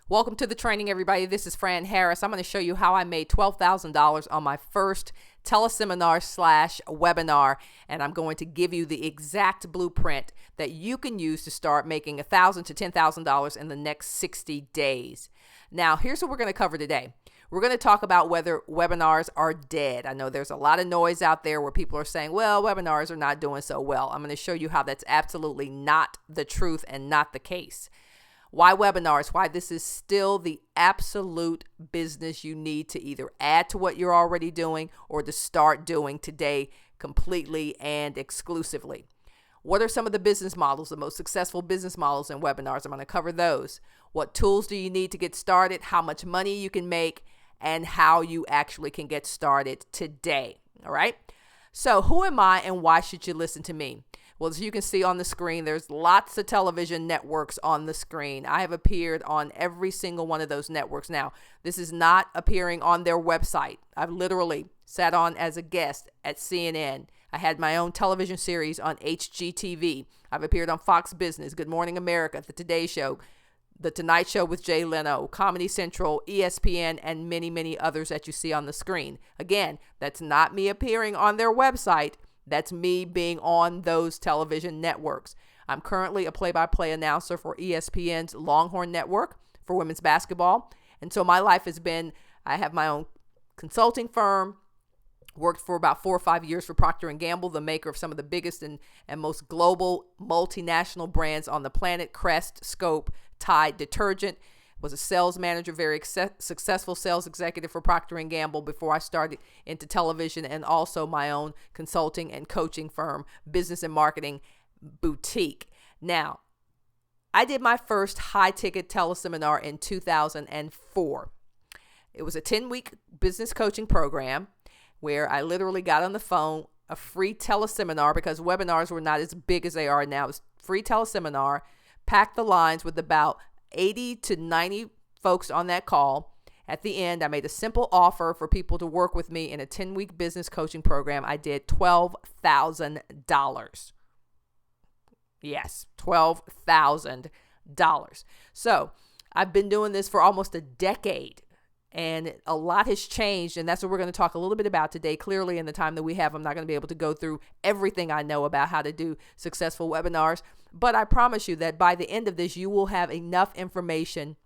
Welcome to the training, everybody. This is Fran Harris. I'm going to show you how I made $12,000 on my first teleseminar/webinar, and I'm going to give you the exact blueprint that you can use to start making $1,000 to $10,000 in the next 60 days. Now, here's what we're going to cover today. We're going to talk about whether webinars are dead. I know there's a lot of noise out there where people are saying, well, webinars are not doing so well. I'm going to show you how that's absolutely not the truth and not the case. Why webinars? Why this is still the absolute business you need to either add to what you're already doing or to start doing today completely and exclusively. What are some of the business models, the most successful business models in webinars? I'm going to cover those. What tools do you need to get started? How much money you can make? And how you actually can get started today. All right. So who am I and why should you listen to me? Well, as you can see on the screen, there's lots of television networks on the screen. I have appeared on every single one of those networks. Now, this is not appearing on their website. I've literally sat on as a guest at CNN. I had my own television series on HGTV. I've appeared on Fox Business, Good Morning America, The Today Show, The Tonight Show with Jay Leno, Comedy Central, ESPN, and many, many others that you see on the screen. Again, that's not me appearing on their website. That's me being on those television networks. I'm currently a play-by-play announcer for ESPN's Longhorn Network for women's basketball. And so my life has been, I have my own consulting firm, worked for about 4 or 5 years for Procter & Gamble, the maker of some of the biggest and most global multinational brands on the planet, Crest, Scope, Tide detergent. Was a sales manager, very successful sales executive for Procter & Gamble before I started into television, and also my own consulting and coaching firm, Business and Marketing Boutique. Now, I did my first high-ticket teleseminar in 2004. It was a 10-week business coaching program where I literally got on the phone, a free teleseminar, because webinars were not as big as they are now. It was free teleseminar, packed the lines with about 80 to 90 folks on that call. At the end, I made a simple offer for people to work with me in a 10-week business coaching program. I did $12,000. Yes, $12,000. So I've been doing this for almost a decade, and a lot has changed, and that's what we're going to talk a little bit about today. Clearly, in the time that we have, I'm not going to be able to go through everything I know about how to do successful webinars, but I promise you that by the end of this, you will have enough information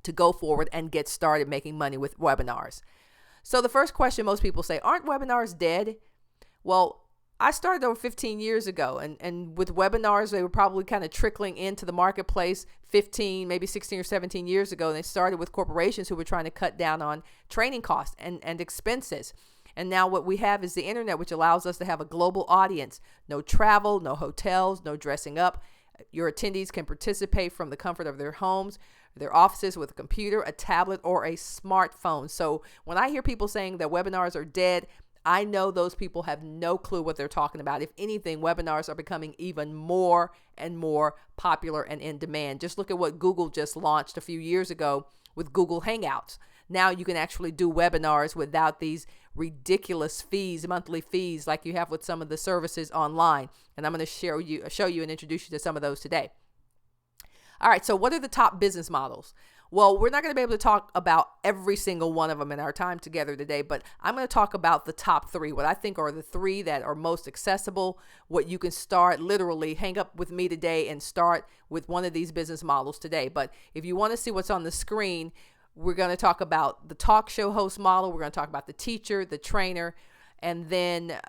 to go forward and get started making money with webinars. So the first question most people say, aren't webinars dead? Well, I started over 15 years ago, and with webinars, they were probably kind of trickling into the marketplace 15, maybe 16 or 17 years ago. And they started with corporations who were trying to cut down on training costs and expenses. And now what we have is the internet, which allows us to have a global audience. No travel, no hotels, no dressing up. Your attendees can participate from the comfort of their homes, their offices, with a computer, a tablet, or a smartphone. So when I hear people saying that webinars are dead, I know those people have no clue what they're talking about. If anything, webinars are becoming even more and more popular and in demand. Just look at what Google just launched a few years ago with Google Hangouts. Now you can actually do webinars without these ridiculous fees, monthly fees, like you have with some of the services online. And I'm going to show you and introduce you to some of those today. All right, so what are the top business models? Well, we're not going to be able to talk about every single one of them in our time together today, but I'm going to talk about the top 3, what I think are the 3 that are most accessible, what you can start, literally hang up with me today and start with one of these business models today. But if you want to see what's on the screen, we're going to talk about the talk show host model. We're going to talk about the teacher, the trainer, and then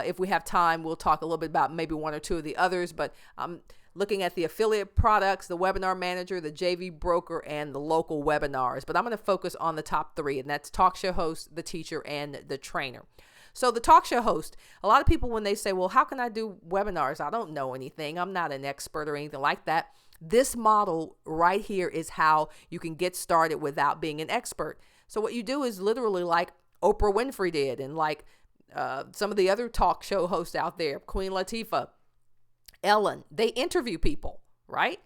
if we have time, we'll talk a little bit about maybe 1 or 2 of the others. But I'm looking at the affiliate products, the webinar manager, the JV broker, and the local webinars. But I'm going to focus on the top 3, and that's talk show host, the teacher, and the trainer. So the talk show host, a lot of people, when they say, well, how can I do webinars? I don't know anything. I'm not an expert or anything like that. This model right here is how you can get started without being an expert. So what you do is literally like Oprah Winfrey did, and like some of the other talk show hosts out there, Queen Latifah, Ellen, they interview people, right?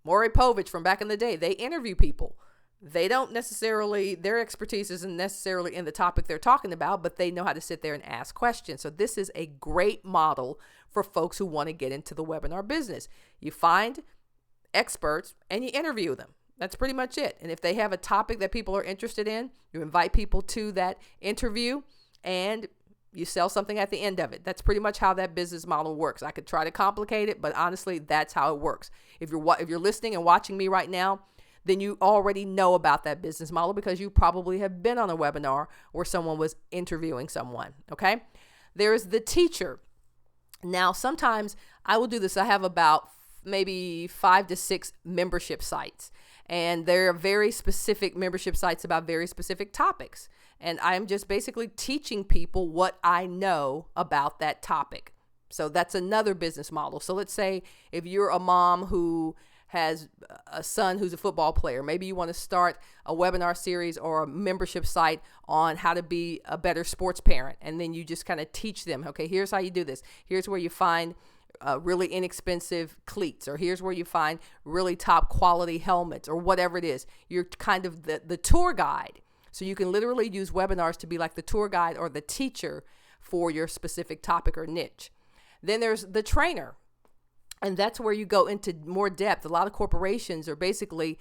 Maury Povich from back in the day, they interview people. They don't necessarily, their expertise isn't necessarily in the topic they're talking about, but they know how to sit there and ask questions. So this is a great model for folks who want to get into the webinar business. You find experts and you interview them. That's pretty much it. And if they have a topic that people are interested in, you invite people to that interview and you sell something at the end of it. That's pretty much how that business model works. I could try to complicate it, but honestly, that's how it works. If you're listening and watching me right now, then you already know about that business model because you probably have been on a webinar where someone was interviewing someone, okay? There's the teacher. Now, sometimes I will do this. I have about maybe 5 to 6 membership sites, and they're very specific membership sites about very specific topics. And I'm just basically teaching people what I know about that topic. So that's another business model. So let's say if you're a mom who has a son who's a football player, maybe you want to start a webinar series or a membership site on how to be a better sports parent. And then you just kind of teach them, okay, here's how you do this. Here's where you find really inexpensive cleats, or here's where you find really top quality helmets, or whatever it is. You're kind of the tour guide. So you can literally use webinars to be like the tour guide or the teacher for your specific topic or niche. Then there's the trainer. And that's where you go into more depth. A lot of corporations are basically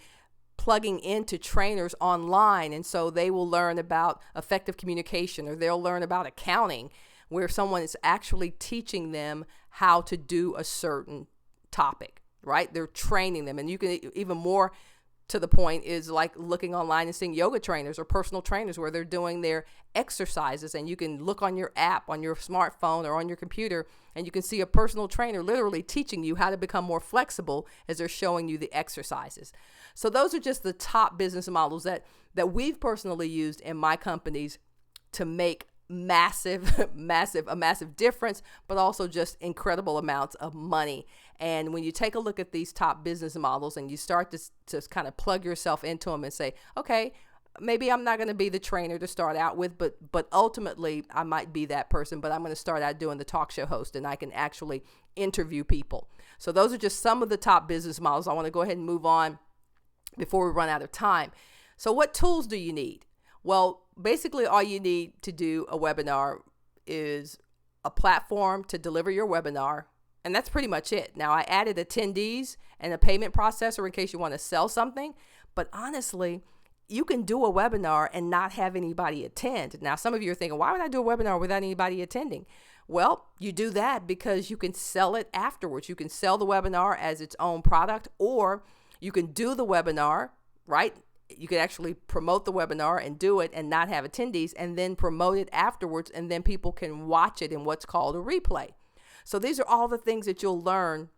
plugging into trainers online. And so they will learn about effective communication, or they'll learn about accounting, where someone is actually teaching them how to do a certain topic, right? They're training them. And you can even more to the point is like looking online and seeing yoga trainers or personal trainers where they're doing their exercises, and you can look on your app on your smartphone or on your computer and you can see a personal trainer literally teaching you how to become more flexible as they're showing you the exercises. So those are just the top business models that we've personally used in my companies to make a massive difference, but also just incredible amounts of money. And when you take a look at these top business models and you start to kind of plug yourself into them and say, okay, maybe I'm not going to be the trainer to start out with, but ultimately I might be that person, but I'm going to start out doing the talk show host and I can actually interview people. So those are just some of the top business models. I want to go ahead and move on before we run out of time. So what tools do you need? Well, basically all you need to do a webinar is a platform to deliver your webinar, and that's pretty much it. Now, I added attendees and a payment processor in case you want to sell something, but honestly, you can do a webinar and not have anybody attend. Now, some of you are thinking, why would I do a webinar without anybody attending? Well, you do that because you can sell it afterwards. You can sell the webinar as its own product, or you can do the webinar, right? You could actually promote the webinar and do it and not have attendees, and then promote it afterwards, and then people can watch it in what's called a replay. So these are all the things that you'll learn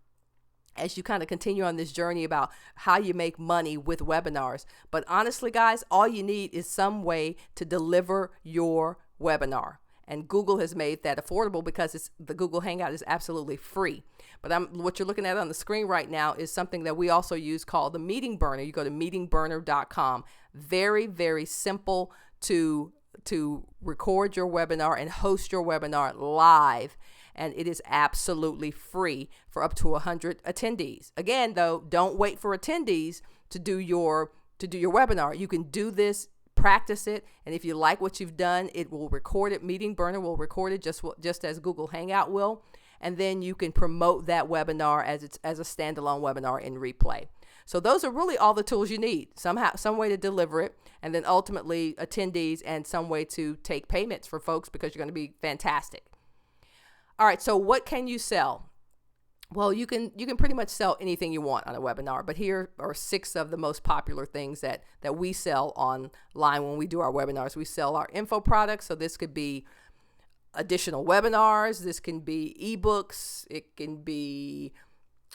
as you kind of continue on this journey about how you make money with webinars. But honestly, guys, all you need is some way to deliver your webinar. And Google has made that affordable because the Google Hangout is absolutely free. But what you're looking at on the screen right now is something that we also use called the Meeting Burner. You go to meetingburner.com. Very, very simple to record your webinar and host your webinar live. And it is absolutely free for up to 100 attendees. Again, though, don't wait for attendees to do your webinar. You can do this, practice it, and if you like what you've done, it will record it. Meeting Burner will record it just as Google Hangout will, and then you can promote that webinar as a standalone webinar in replay. So those are really all the tools you need. Some way to deliver it, and then ultimately attendees, and some way to take payments for folks because you're going to be fantastic. All right, so what can you sell? Well, you can pretty much sell anything you want on a webinar, but here are 6 of the most popular things that we sell online when we do our webinars. We sell our info products, so this could be additional webinars, this can be ebooks, it can be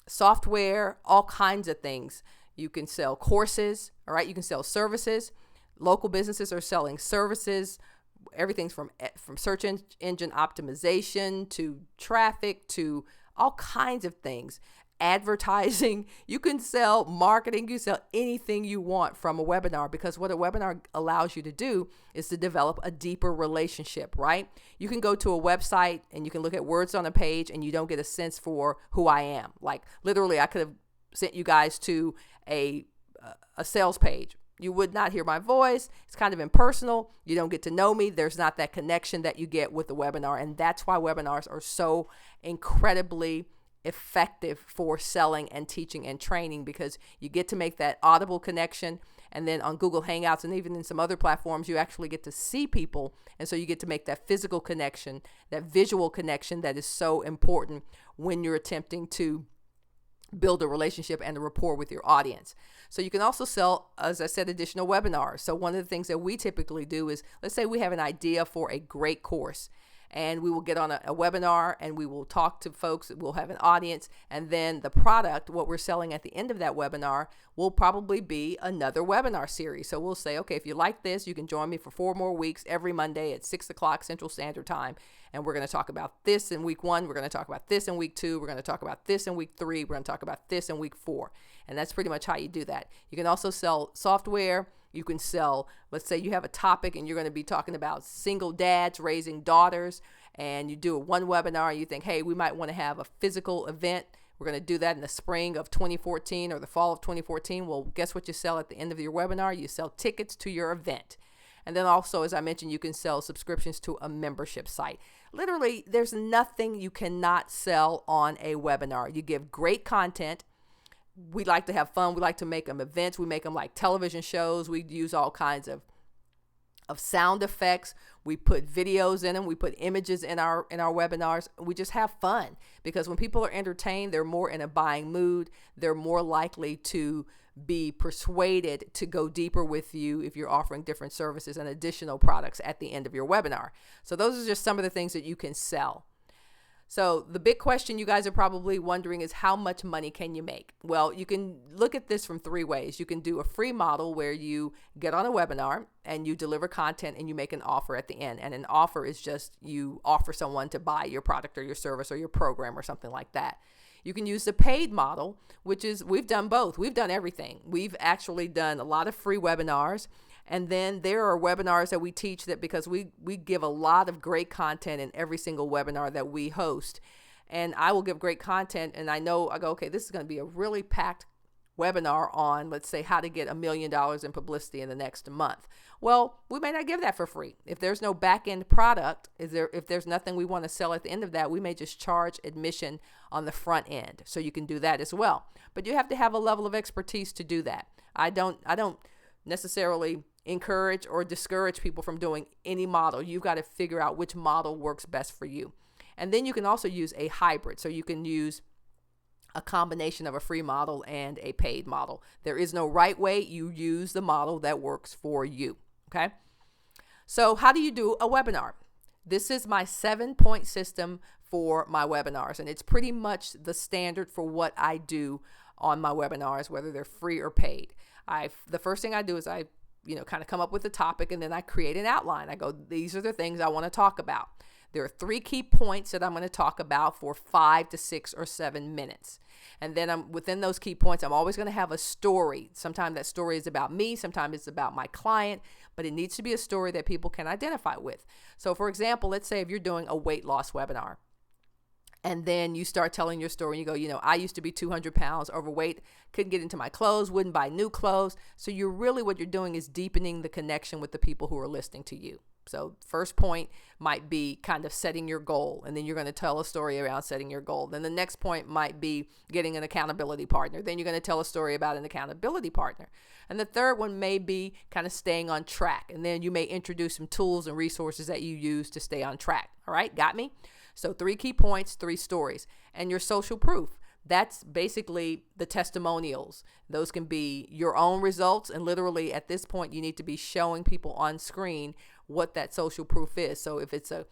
software, all kinds of things. You can sell courses, all right? You can sell services. Local businesses are selling services. Everything's from search engine optimization to traffic to all kinds of things. Advertising, you can sell marketing, you sell anything you want from a webinar, because what a webinar allows you to do is to develop a deeper relationship, right? You can go to a website and you can look at words on a page and you don't get a sense for who I am. Like literally, I could have sent you guys to a sales page. You would not hear my voice. It's kind of impersonal. You don't get to know me. There's not that connection that you get with the webinar. And that's why webinars are so incredibly effective for selling and teaching and training, because you get to make that audible connection. And then on Google Hangouts and even in some other platforms, you actually get to see people. And so you get to make that physical connection, that visual connection that is so important when you're attempting to build a relationship and a rapport with your audience. So you can also sell, as I said, additional webinars. So one of the things that we typically do is, let's say we have an idea for a great course, and we will get on a webinar and we will talk to folks. We'll have an audience, and then the product, what we're selling at the end of that webinar, will probably be another webinar series. So we'll say, okay, if you like this, you can join me for 4 more weeks every Monday at 6 o'clock Central Standard Time. And we're going to talk about this in week 1. We're going to talk about this in week 2. We're going to talk about this in week 3. We're going to talk about this in week 4. And that's pretty much how you do that. You can also sell software. You can sell, let's say you have a topic and you're going to be talking about single dads raising daughters, and you do one webinar and you think, hey, we might want to have a physical event. We're going to do that in the spring of 2014 or the fall of 2014. Well, guess what you sell at the end of your webinar? You sell tickets to your event. And then also, as I mentioned, you can sell subscriptions to a membership site. Literally, there's nothing you cannot sell on a webinar. You give great content. We like to have fun. We like to make them events. We make them like television shows. We use all kinds of sound effects. We put videos in them. We put images in our webinars. We just have fun, because when people are entertained, they're more in a buying mood. They're more likely to be persuaded to go deeper with you if you're offering different services and additional products at the end of your webinar. So those are just some of the things that you can sell. So the big question you guys are probably wondering is, how much money can you make? Well, you can look at this from 3 ways. You can do a free model where you get on a webinar and you deliver content and you make an offer at the end. And an offer is just you offer someone to buy your product or your service or your program or something like that. You can use the paid model, which is, we've done both. We've done everything. We've actually done a lot of free webinars. And then there are webinars that we teach that, because we give a lot of great content in every single webinar that we host. And I will give great content, and I go, okay, this is going to be a really packed webinar on, let's say, how to get $1 million in publicity in the next month. Well, we may not give that for free. If there's no back-end product, if there's nothing we want to sell at the end of that, we may just charge admission on the front end. So you can do that as well. But you have to have a level of expertise to do that. I don't necessarily encourage or discourage people from doing any model. You've got to figure out which model works best for you. And then you can also use a hybrid. So you can use a combination of a free model and a paid model. There is no right way. You use the model that works for you. Okay. So how do you do a webinar? This is my 7-point system for my webinars, and it's pretty much the standard for what I do on my webinars, whether they're free or paid. The first thing I do is I kind of come up with a topic, and then I create an outline. I go, these are the things I want to talk about. There are 3 key points that I'm going to talk about for 5 to 6 or 7 minutes. And then within those key points, I'm always going to have a story. Sometimes that story is about me. Sometimes it's about my client, but it needs to be a story that people can identify with. So for example, let's say if you're doing a weight loss webinar, and then you start telling your story and you go, I used to be 200 pounds overweight, couldn't get into my clothes, wouldn't buy new clothes. So what you're doing is deepening the connection with the people who are listening to you. So first point might be kind of setting your goal, and then you're going to tell a story around setting your goal. Then the next point might be getting an accountability partner. Then you're going to tell a story about an accountability partner. And the third one may be kind of staying on track. And then you may introduce some tools and resources that you use to stay on track. All right, got me? So 3 key points, 3 stories, and your social proof. That's basically the testimonials. Those can be your own results. And literally at this point, you need to be showing people on screen what that social proof is. So if it's a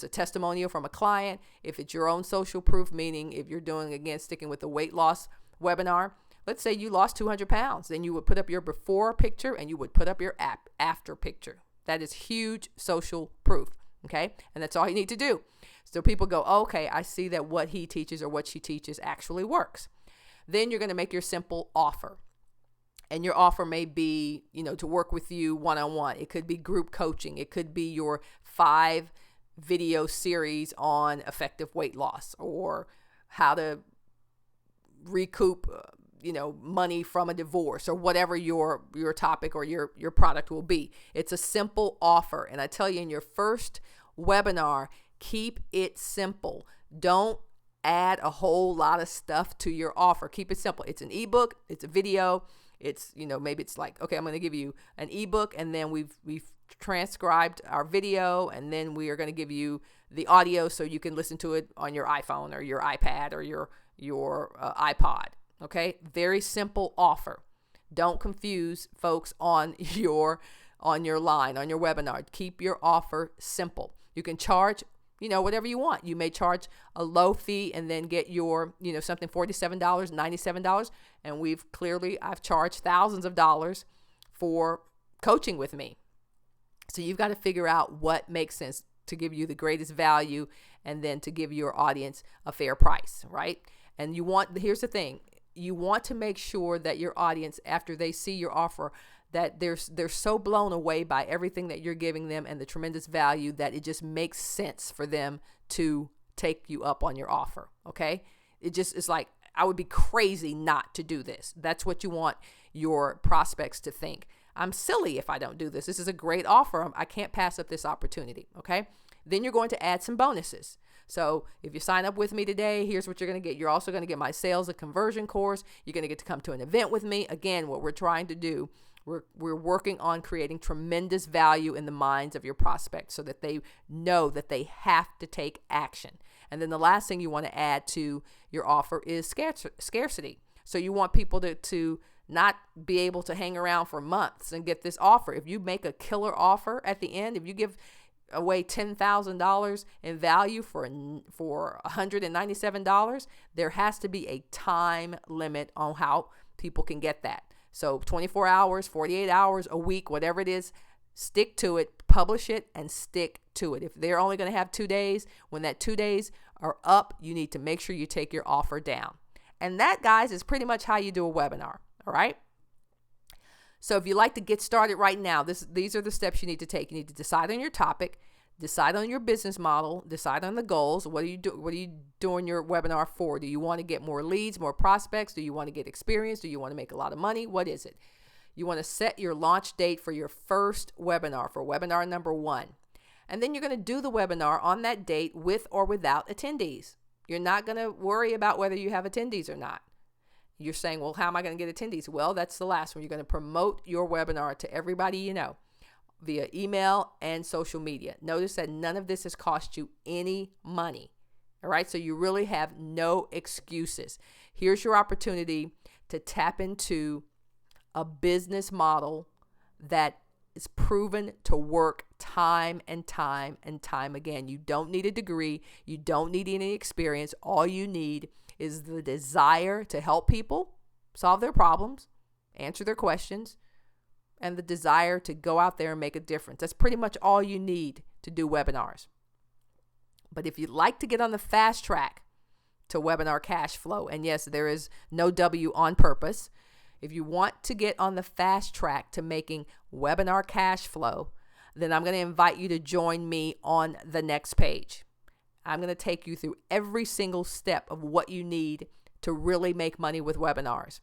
testimonial from a client, if it's your own social proof, meaning if you're doing, again, sticking with the weight loss webinar, let's say you lost 200 pounds, then you would put up your before picture and you would put up your after picture. That is huge social proof. Okay. And that's all you need to do. So people go, okay, I see that what he teaches or what she teaches actually works. Then you're going to make your simple offer. And your offer may be, to work with you one-on-one. It could be group coaching. It could be your 5 video series on effective weight loss, or how to recoup, money from a divorce, or whatever your topic or your product will be. It's a simple offer. And I tell you, in your first webinar, keep it simple. Don't add a whole lot of stuff to your offer. Keep it simple. It's an ebook, it's a video, it's, maybe it's like, okay, I'm going to give you an ebook, and then we've transcribed our video, and then we are going to give you the audio so you can listen to it on your iPhone or your iPad or your iPod. Okay, very simple offer. Don't confuse folks on your line, on your webinar. Keep your offer simple. You can charge, whatever you want. You may charge a low fee and then get your, something $47, $97. And I've charged thousands of dollars for coaching with me. So you've got to figure out what makes sense to give you the greatest value and then to give your audience a fair price, right? And here's the thing, you want to make sure that your audience, after they see your offer, that they're so blown away by everything that you're giving them and the tremendous value that it just makes sense for them to take you up on your offer, okay? It's like, I would be crazy not to do this. That's what you want your prospects to think. I'm silly if I don't do this. This is a great offer. I can't pass up this opportunity, okay? Then you're going to add some bonuses. So if you sign up with me today, here's what you're going to get. You're also going to get my sales and conversion course. You're going to get to come to an event with me. Again, what we're trying to do, we're working on creating tremendous value in the minds of your prospects so that they know that they have to take action. And then the last thing you want to add to your offer is scarcity. So you want people to not be able to hang around for months and get this offer. If you make a killer offer at the end, if you give away $10,000 in value for $197, there has to be a time limit on how people can get that. So 24 hours, 48 hours, a week, whatever it is, stick to it, publish it, and stick to it. If they're only going to have 2 days, when that 2 days are up, you need to make sure you take your offer down. And that, guys, is pretty much how you do a webinar. All right. So if you like to get started right now, these are the steps you need to take. You need to decide on your topic, decide on your business model, decide on the goals. What are you doing your webinar for? Do you want to get more leads, more prospects? Do you want to get experience? Do you want to make a lot of money? What is it? You want to set your launch date for your first webinar, for webinar number 1. And then you're going to do the webinar on that date with or without attendees. You're not going to worry about whether you have attendees or not. You're saying, well, how am I going to get attendees? Well, that's the last one. You're going to promote your webinar to everybody you know via email and social media. Notice that none of this has cost you any money. All right. So you really have no excuses. Here's your opportunity to tap into a business model that is proven to work time and time and time again. You don't need a degree. You don't need any experience. All you need is the desire to help people solve their problems, answer their questions, and the desire to go out there and make a difference. That's pretty much all you need to do webinars. But if you'd like to get on the fast track to webinar cash flow, and yes, there is no W on purpose. If you want to get on the fast track to making webinar cash flow, then I'm going to invite you to join me on the next page. I'm going to take you through every single step of what you need to really make money with webinars.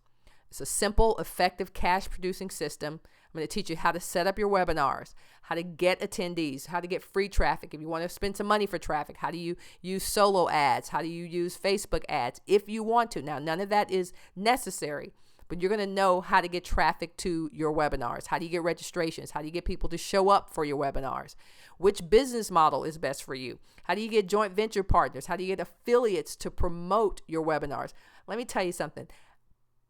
It's a simple, effective cash producing system. I'm going to teach you how to set up your webinars, how to get attendees, how to get free traffic. If you want to spend some money for traffic, how do you use solo ads? How do you use Facebook ads if you want to? Now, none of that is necessary, but you're going to know how to get traffic to your webinars. How do you get registrations? How do you get people to show up for your webinars? Which business model is best for you? How do you get joint venture partners? How do you get affiliates to promote your webinars? Let me tell you something.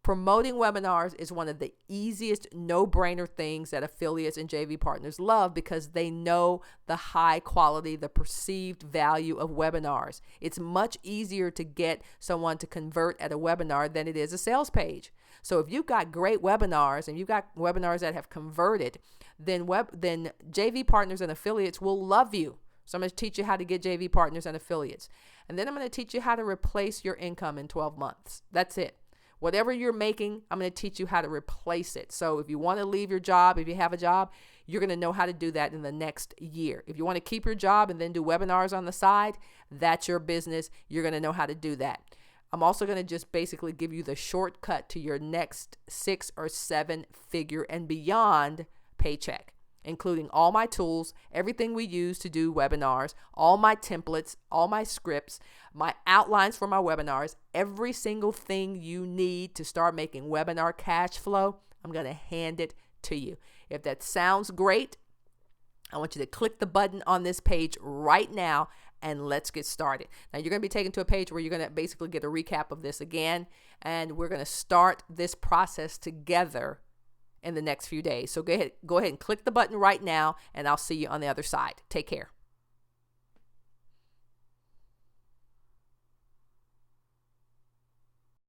Promoting webinars is one of the easiest no-brainer things that affiliates and JV partners love because they know the high quality, the perceived value of webinars. It's much easier to get someone to convert at a webinar than it is a sales page. So if you've got great webinars and you've got webinars that have converted, then JV partners and affiliates will love you. So I'm going to teach you how to get JV partners and affiliates. And then I'm going to teach you how to replace your income in 12 months. That's it. Whatever you're making, I'm going to teach you how to replace it. So if you want to leave your job, if you have a job, you're going to know how to do that in the next year. If you want to keep your job and then do webinars on the side, that's your business. You're going to know how to do that. I'm also going to just basically give you the shortcut to your next 6 or 7 figure and beyond paycheck. including all my tools, everything we use to do webinars, all my templates, all my scripts, my outlines for my webinars, every single thing you need to start making webinar cash flow. I'm going to hand it to you. If that sounds great, I want you to click the button on this page right now and let's get started. Now you're going to be taken to a page where you're going to basically get a recap of this again, and we're going to start this process together in the next few days. So go ahead and click the button right now, and I'll see you on the other side. Take care.